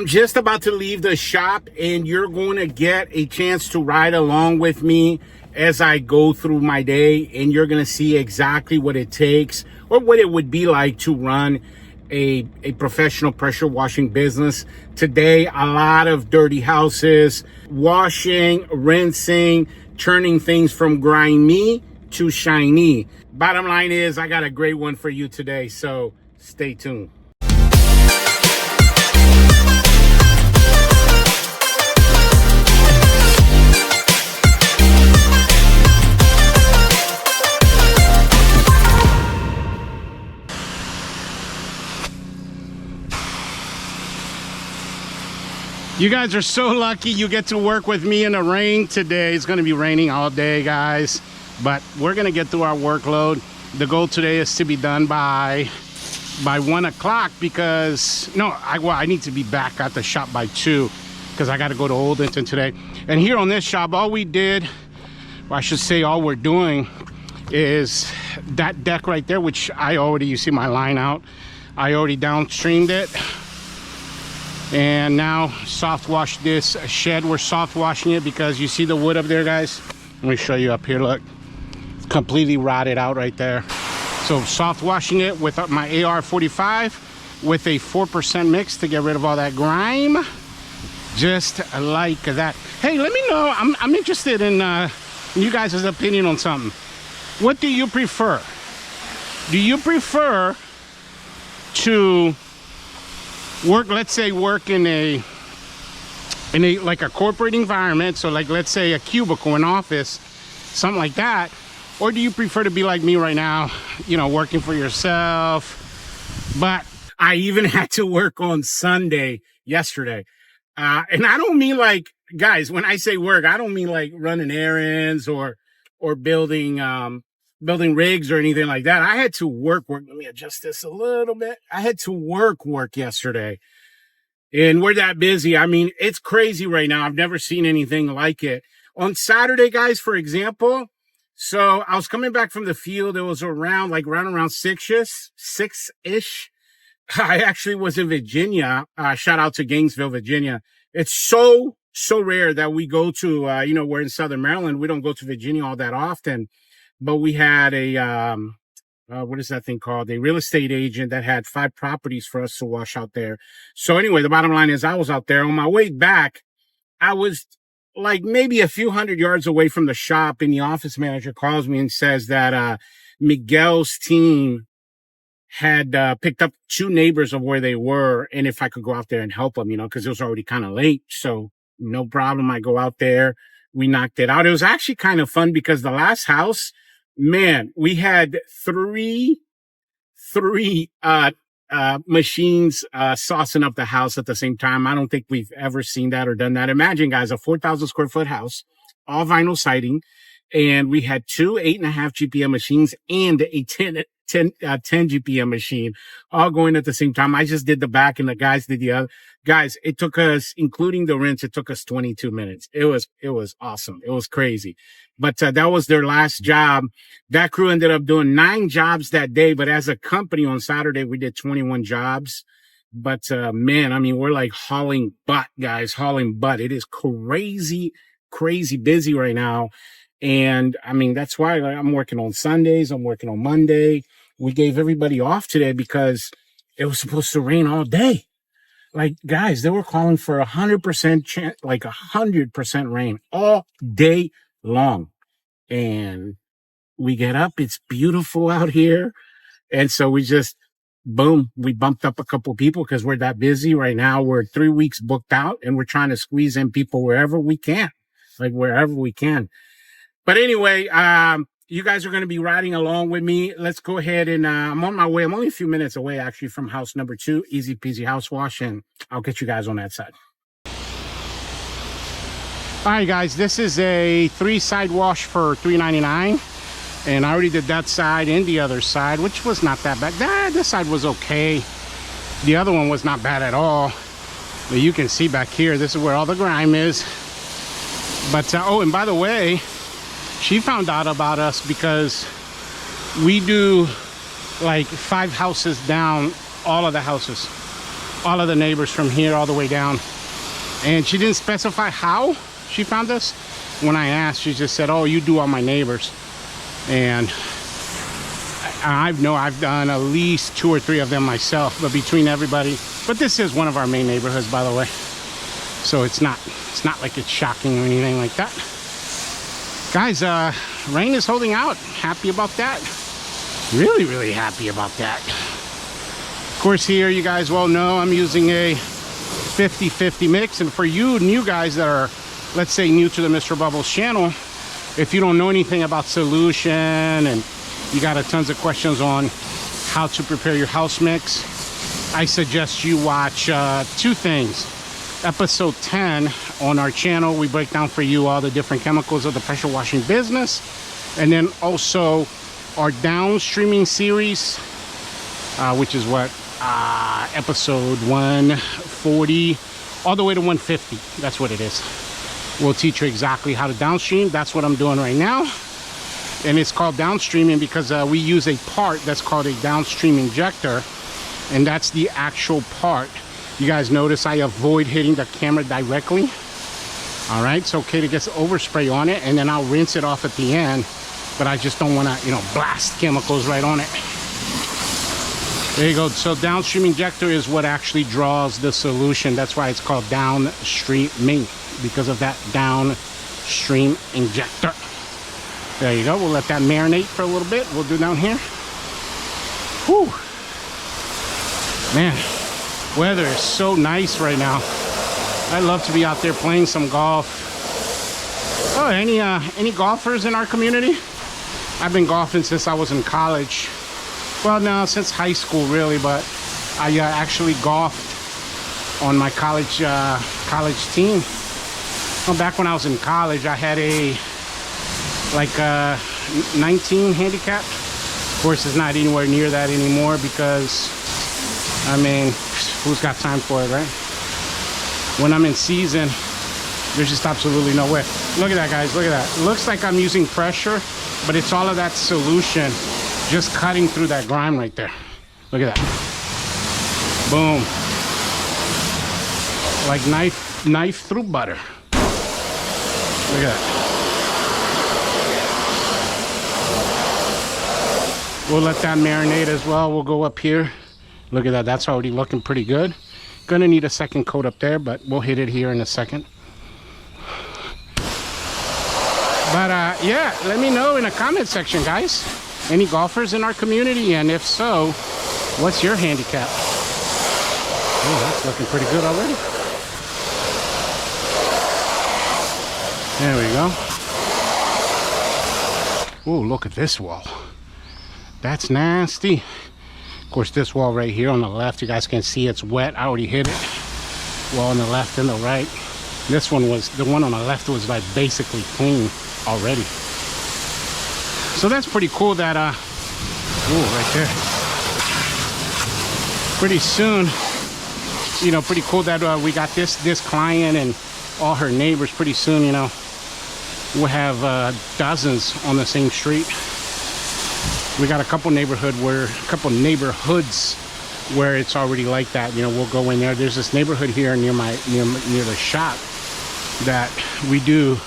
I'm just about to leave the shop, and you're going to get a chance to ride along with me as I go through my day, and you're going to see exactly what it takes or what it would be like to run a professional pressure washing business. Today, a lot of dirty houses, washing, rinsing, turning things from grimy to shiny. Bottom line is, I got a great one for you today, so stay tuned. You guys are so lucky you get to work with me in the rain today. It's going to be raining all day, guys, but we're going to get through our workload. The goal today is to be done by 1 o'clock because I need to be back at the shop by 2 because I got to go to Oldington today. And here on this shop, all we did, or I should say all we're doing, is that deck right there, which you see my line out, I already downstreamed it. And now soft wash this shed. We're soft washing it because you see the wood up there, guys. Let me show you up here. Look, it's completely rotted out right there. So soft washing it with my AR-45 with a 4% mix to get rid of all that grime, just like that. Hey, let me know. I'm interested in you guys' opinion on something. What do you prefer? Do you prefer to work, let's say work in a like a corporate environment, so like let's say a cubicle, an office, something like that, or do you prefer to be like me right now, you know, working for yourself? But I even had to work on Sunday yesterday, and I don't mean like, guys, when I say work, I don't mean like running errands or building rigs or anything like that. I had to work. Let me adjust this a little bit. I had to work yesterday, and we're that busy. I mean, it's crazy right now. I've never seen anything like it. On Saturday, guys, for example, so I was coming back from the field. It was around 6-ish. I actually was in Virginia. Shout out to Gainesville, Virginia. It's so rare that we go to, we're in Southern Maryland. We don't go to Virginia all that often. But we had a, what is that thing called? A real estate agent that had 5 properties for us to wash out there. So anyway, the bottom line is I was out there. On my way back, I was like maybe a few hundred yards away from the shop, and the office manager calls me and says that Miguel's team had picked up 2 neighbors of where they were, and if I could go out there and help them, because it was already kind of late. So no problem. I go out there. We knocked it out. It was actually kind of fun because the last house, man, we had three machines saucing up the house at the same time. I don't think we've ever seen that or done that. Imagine, guys, a 4,000 square foot house, all vinyl siding, and we had 2 8.5 GPM machines and a 10 GPM machine all going at the same time. I just did the back and the guys did the other. Guys, it took us, including the rinse, it took us 22 minutes. It was awesome. It was crazy. But that was their last job. That crew ended up doing 9 jobs that day. But as a company on Saturday, we did 21 jobs. But man, I mean, we're like hauling butt, guys, hauling butt. It is crazy busy right now. And I mean, that's why I'm working on Sundays. I'm working on Monday. We gave everybody off today because it was supposed to rain all day. Like, guys, they were calling for 100% chance, like 100% rain all day long. And we get up, it's beautiful out here. And so we just, boom, we bumped up a couple people because we're that busy right now. We're 3 weeks booked out and we're trying to squeeze in people wherever we can, wherever we can. But anyway, you guys are going to be riding along with me. Let's go ahead and I'm on my way. I'm only a few minutes away, actually, from house number 2, easy peasy house wash, and I'll get you guys on that side. All right, guys, this is a 3-side wash for $3.99, and I already did that side and the other side, which was not that bad. This side was okay. The other one was not bad at all. But you can see back here, this is where all the grime is. But oh, and by the way, she found out about us because we do like 5 houses down, all of the houses. all of the neighbors from here all the way down. And she didn't specify how she found us. When I asked, she just said, oh, you do all my neighbors. And I've done at least 2 or 3 of them myself, but between everybody. But this is one of our main neighborhoods, by the way. So it's not like it's shocking or anything like that. Guys, rain is holding out. Happy about that. Really, really happy about that. Of course, here you guys well know I'm using a 50-50 mix. And for you new guys that are, let's say, new to the Mr. Bubbles channel, if you don't know anything about solution and you got tons of questions on how to prepare your house mix, I suggest you watch 2 things. Episode 10 on our channel, we break down for you all the different chemicals of the pressure washing business. And then also our downstreaming series, which is what, episode 140 all the way to 150. That's what it is. We'll teach you exactly how to downstream. That's what I'm doing right now. And it's called downstreaming because we use a part that's called a downstream injector. And that's the actual part. You guys notice I avoid hitting the camera directly. All right, it's okay to get some overspray on it, and then I'll rinse it off at the end. But I just don't want to, you know, blast chemicals right on it. There you go. So downstream injector is what actually draws the solution. That's why it's called downstreaming, because of that downstream injector. There you go. We'll let that marinate for a little bit. We'll do down here. Whew. Man, weather is so nice right now. I love to be out there playing some golf. Oh, any golfers in our community? I've been golfing since I was in college. Well, no, since high school really, but I actually golfed on my college team. Well, back when I was in college, I had a 19 handicap. Of course, it's not anywhere near that anymore because, I mean, who's got time for it, right? When I'm in season, there's just absolutely no way. Look at that, guys, look at that. It looks like I'm using pressure, but it's all of that solution just cutting through that grime right there. Look at that. Boom. Like knife through butter. Look at that. We'll let that marinate as well. We'll go up here. Look at that, that's already looking pretty good. Gonna need a second coat up there, but we'll hit it here in a second. But yeah, let me know in the comment section, guys. Any golfers in our community? And if so, what's your handicap? Oh, that's looking pretty good already. There we go. Oh, look at this wall. That's nasty. Of course, this wall right here on the left, you guys can see it's wet. I already hit it. Wall on the left and the right. This one was, the one on the left was like basically clean already. So that's pretty cool that, oh, right there. Pretty soon, you know, pretty cool that we got this client and all her neighbors. Pretty soon, you know, we'll have dozens on the same street. We got a couple neighborhoods where it's already like that. You know, we'll go in there. There's this neighborhood here near the shop that we do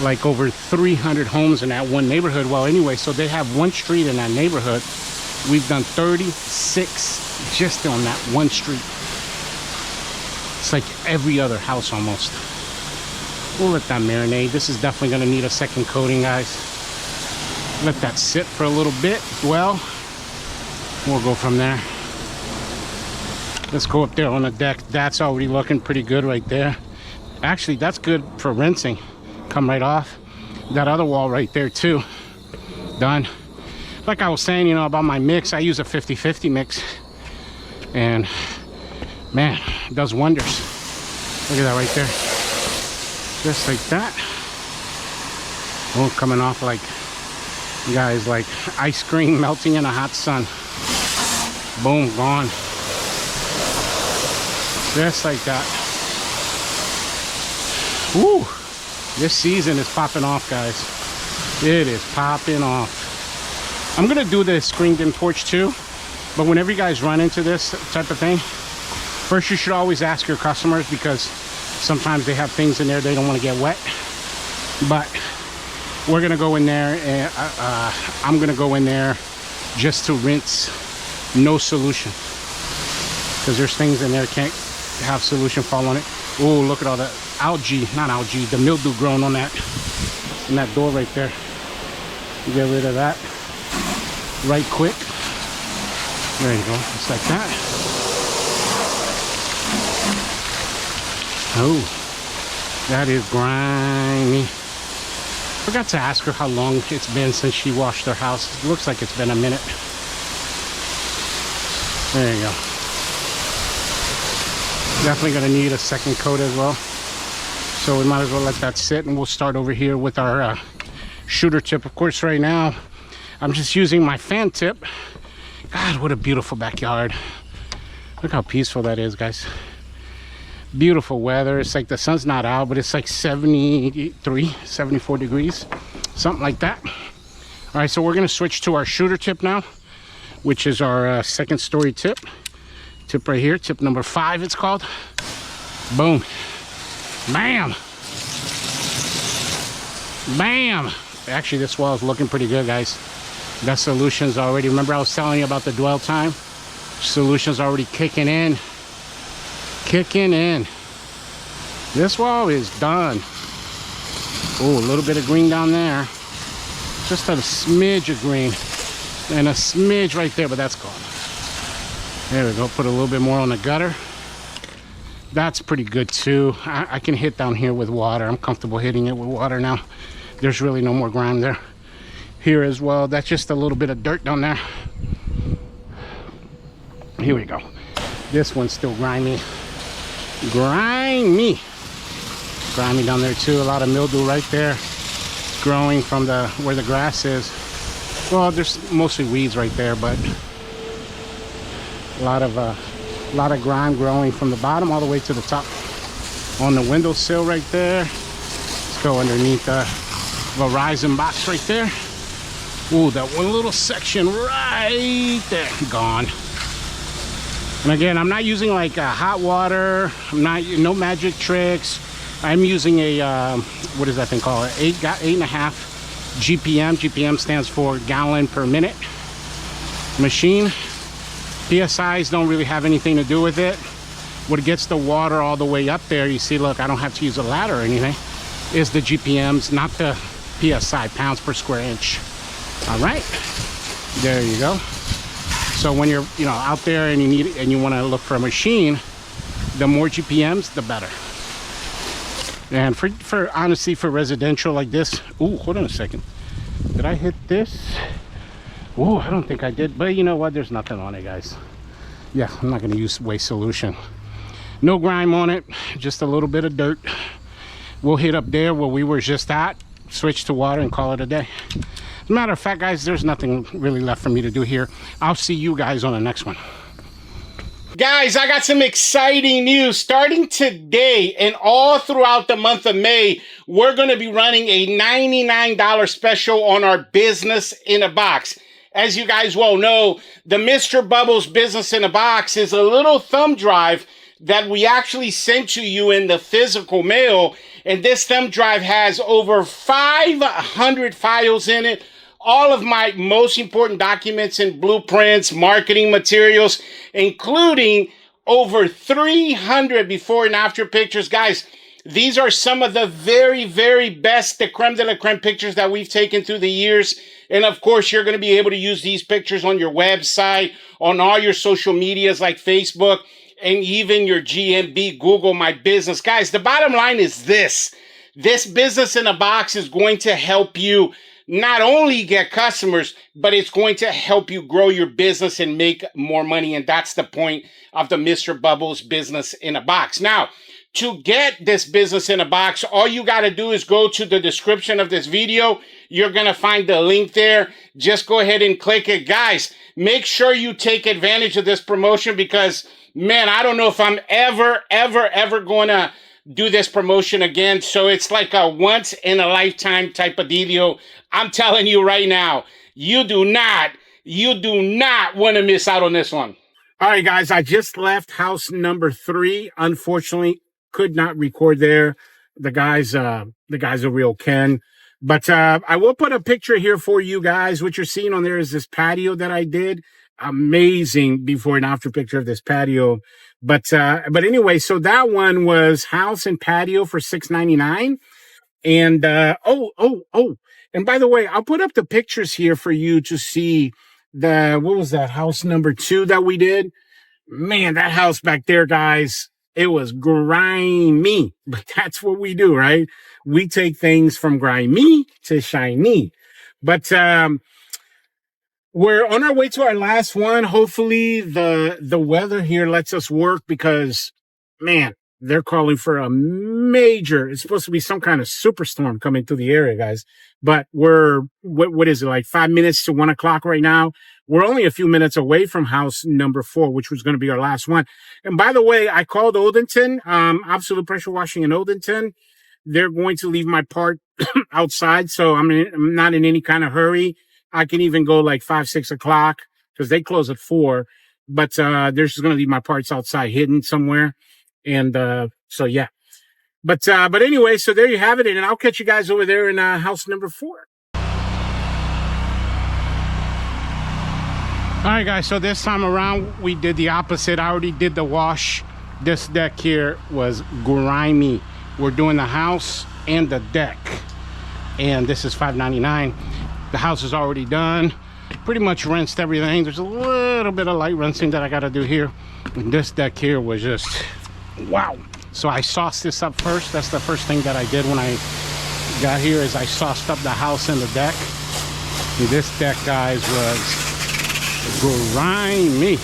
like over 300 homes in that one neighborhood. Well, anyway, so they have one street in that neighborhood. We've done 36 just on that one street. It's like every other house almost. We'll let that marinate. This is definitely going to need a second coating, guys. Let that sit for a little bit. Well, we'll go from there. Let's go up there on the deck. That's already looking pretty good right there. Actually, that's good for rinsing. Come right off. That other wall right there too. Done. Like I was saying, you know, about my mix, I use a 50-50 mix. And man, it does wonders. Look at that right there. Just like that. Oh, coming off like, guys, like ice cream melting in a hot sun. Boom, gone. Just like that. Woo! This season is popping off, guys. It is popping off. I'm gonna do the screened-in porch too, but whenever you guys run into this type of thing, First, you should always ask your customers, because sometimes they have things in there they don't want to get wet. But we're gonna go in there, and I'm gonna go in there just to rinse, no solution, because there's things in there can't have solution fall on it. Oh, look at all the algae, not algae, the mildew growing on that, in that door right there. Get rid of that right quick. There you go, just like that. Oh, that is grimy. Forgot to ask her how long it's been since she washed her house. It looks like it's been a minute. There you go. Definitely gonna need a second coat as well. So we might as well let that sit, and we'll start over here with our shooter tip. Of course, right now, I'm just using my fan tip. God, what a beautiful backyard. Look how peaceful that is, guys. Beautiful weather. It's like the sun's not out, but it's like 73, 74 degrees, something like that. All right, so we're gonna switch to our shooter tip now, which is our second story tip. Tip right here, tip number 5 it's called. Boom. Bam. Bam. Actually, this wall is looking pretty good, guys. That solution's already, remember I was telling you about the dwell time? Solution's already kicking in. Kicking in. This wall is done. Oh, a little bit of green down there. Just a smidge of green. And a smidge right there, but that's gone. There we go. Put a little bit more on the gutter. That's pretty good too. I can hit down here with water. I'm comfortable hitting it with water now. There's really no more grime there. Here as well. That's just a little bit of dirt down there. Here we go. This one's still grimy. Grimy. Grimy down there too. A lot of mildew right there. Growing from the where the grass is. Well, there's mostly weeds right there, but a lot of grime growing from the bottom all the way to the top. On the windowsill right there. Let's go underneath the Verizon box right there. Ooh, that one little section right there, gone. And again, I'm not using like hot water. I'm not, no magic tricks. I'm using a what is that thing called? 8.5 GPM. GPM stands for gallon per minute machine. PSIs don't really have anything to do with it. What gets the water all the way up there, you see, look, I don't have to use a ladder or anything, is the GPMs, not the PSI, pounds per square inch. All right, there you go. So when you're, you know, out there and you need and you want to look for a machine, the more GPMs, the better. And for honestly, for residential like this, ooh, hold on a second. Did I hit this? Ooh, I don't think I did, but you know what? There's nothing on it, guys. Yeah, I'm not going to use waste solution. No grime on it, just a little bit of dirt. We'll hit up there where we were just at, switch to water, and call it a day. As a matter of fact, guys, there's nothing really left for me to do here. I'll see you guys on the next one. Guys, I got some exciting news. Starting today and all throughout the month of May, we're going to be running a $99 special on our business in a box. As you guys well know, the Mr. Bubbles Business in a Box is a little thumb drive that we actually sent to you in the physical mail. And this thumb drive has over 500 files in it. All of my most important documents and blueprints, marketing materials, including over 300 before and after pictures. Guys, these are some of the very, very best, the creme de la creme pictures that we've taken through the years. And of course, you're going to be able to use these pictures on your website, on all your social medias like Facebook, and even your GMB, Google My Business. Guys, the bottom line is this. This business in a box is going to help you not only get customers, but it's going to help you grow your business and make more money. And that's the point of the Mr. Bubbles Business in a Box. Now, to get this business in a box, all you got to do is go to the description of this video. You're going to find the link there. Just go ahead and click it. Guys, make sure you take advantage of this promotion because, man, I don't know if I'm ever going to do this promotion again. So it's like a once in a lifetime type of dealio. I'm telling you right now, you do not want to miss out on this one. All right, guys, I just left house number 3. Unfortunately, could not record there. The guy's a real Ken. But I will put a picture here for you guys. What you're seeing on there is this patio that I did. Amazing before and after picture of this patio. But anyway, so that one was house and patio for $6.99. And and by the way, I'll put up the pictures here for you to see what was that, house number 2 that we did. Man, that house back there, guys, it was grimy, but that's what we do, right? We take things from grimy to shiny. But we're on our way to our last one. Hopefully the weather here lets us work, because man, they're calling for a major, it's supposed to be some kind of superstorm coming through the area, guys. But we're, what is it, like 5 minutes to 1 o'clock right now? We're only a few minutes away from house number 4, which was going to be our last one. And by the way, I called Odenton, Absolute Pressure Washing in Odenton. They're going to leave my part outside, so I'm not in any kind of hurry. I can even go like 5, 6 o'clock, because they close at 4. But they're just going to leave my parts outside hidden somewhere. And so yeah, but anyway, so there you have it, and I'll catch you guys over there in house number 4. All right, guys, so this time around we did the opposite. I already did the wash. This deck here was grimy. We're doing the house and the deck, and this is $5.99. The house is already done, pretty much rinsed everything. There's a little bit of light rinsing that I got to do here, and this deck here was just wow. So I sauced this up first. That's the first thing that I did when I got here, is I sauced up the house and the deck. And this deck, guys, was grimy,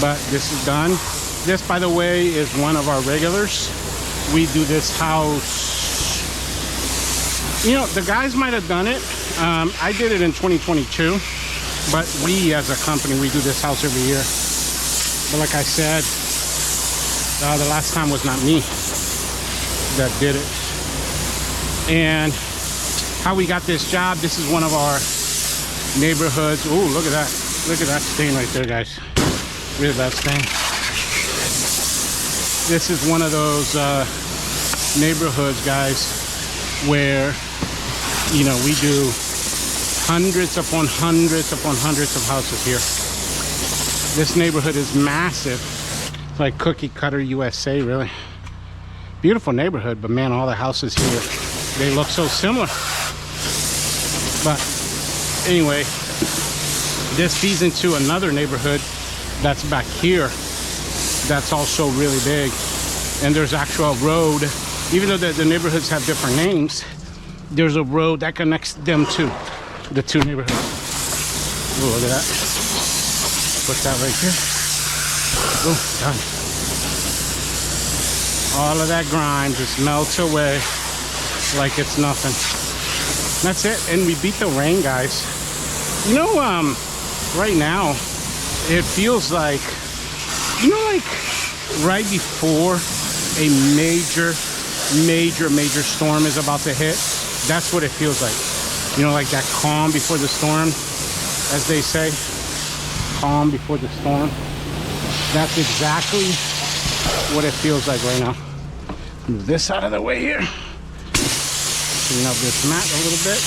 but this is done. This, by the way, is one of our regulars. We do this house, you know, the guys might have done it. I did it in 2022, but we as a company, we do this house every year. But like I said, the last time was not me that did it. And how we got this job, this is one of our neighborhoods. Oh, look at that. Look at that stain right there, guys. Look at that stain. This is one of those neighborhoods, guys, where, you know, we do hundreds upon hundreds upon hundreds of houses here. This neighborhood is massive. It's like cookie cutter USA, really. Beautiful neighborhood, but man, all the houses here, they look so similar. But anyway, this feeds into another neighborhood that's back here that's also really big. And there's actual road, even though the neighborhoods have different names, there's a road that connects them to the two neighborhoods. Oh, look at that. Put that right here. Oh, done. All of that grime just melts away like it's nothing. That's it. And we beat the rain, guys. You know, right now, it feels like, you know, like right before a major storm is about to hit, that's what it feels like. You know, like that calm before the storm, as they say. Calm before the storm. That's exactly what it feels like right now. Move this out of the way here. Clean up this mat a little bit.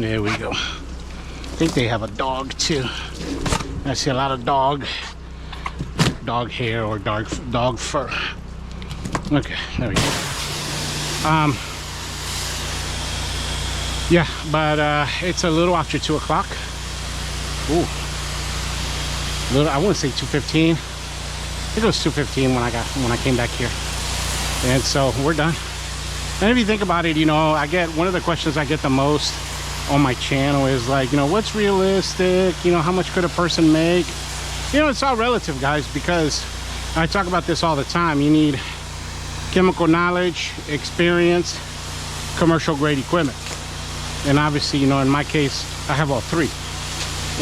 There we go. I think they have a dog too. I see a lot of dog hair or dog fur. Okay, there we go. Yeah, but it's a little after 2 o'clock. Ooh, I wouldn't say 2:15. I think it was 2:15 when I came back here. And so we're done. And if you think about it, you know, one of the questions I get the most on my channel is like, you know, what's realistic? You know, how much could a person make? You know, it's all relative, guys, because I talk about this all the time. You need chemical knowledge, experience, commercial grade equipment. And obviously, you know, in my case, I have all three.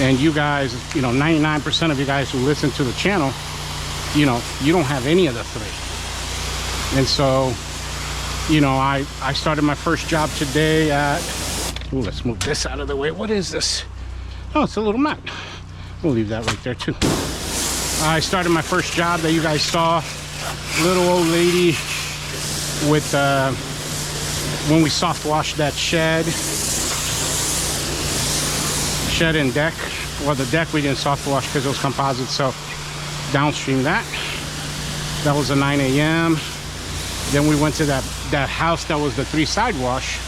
And you guys, you know, 99% of you guys who listen to the channel, you know, you don't have any of the three. And so, you know, I started my first job today at Ooh, let's move this out of the way. What is this? Oh, it's a little mat. We'll leave that right there too. I started my first job that you guys saw. Little old lady with when we soft washed that shed and deck. Well, the deck we didn't soft wash because it was composite, so downstream that was a 9 a.m. Then we went to that house that was the 3 side wash.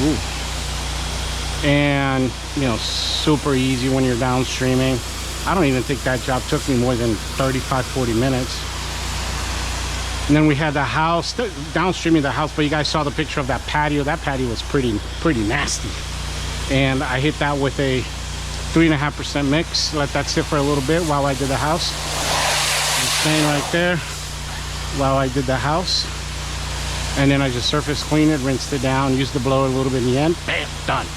Ooh. And you know, super easy when you're downstreaming. I don't even think that job took me more than 35-40 minutes. And then we had the house, downstreaming the house, but you guys saw the picture of that patio. That patio was pretty nasty. And I hit that with a 3.5% mix. Let that sit for a little bit while I did the house. Just staying right there while I did the house. And then I just surface cleaned it, rinsed it down, used the blower a little bit in the end. Bam, done.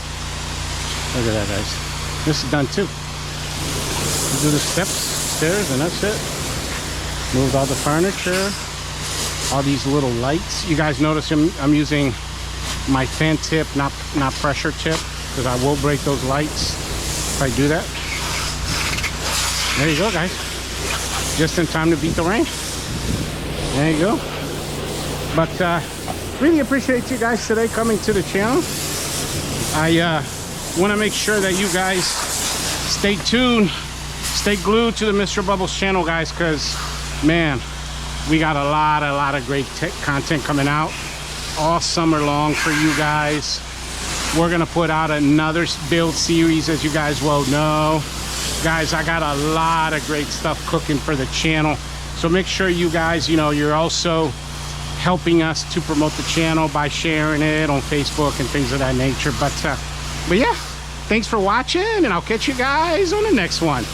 Look at that, guys. This is done too. Do the stairs, and that's it. Moved all the furniture, all these little lights. You guys notice I'm using my fan tip, not pressure tip, because I will break those lights if I do that. There you go, guys. Just in time to beat the rain. There you go. But really appreciate you guys today coming to the channel. I want to make sure that you guys stay tuned, stay glued to the Mr. Bubbles channel, guys, because man, we got a lot of great content coming out all summer long for you guys. We're gonna put out another build series, as you guys well know. Guys, I got a lot of great stuff cooking for the channel, so make sure you guys, you know, you're also helping us to promote the channel by sharing it on Facebook and things of that nature. But yeah, thanks for watching, and I'll catch you guys on the next one.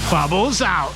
Bubbles out.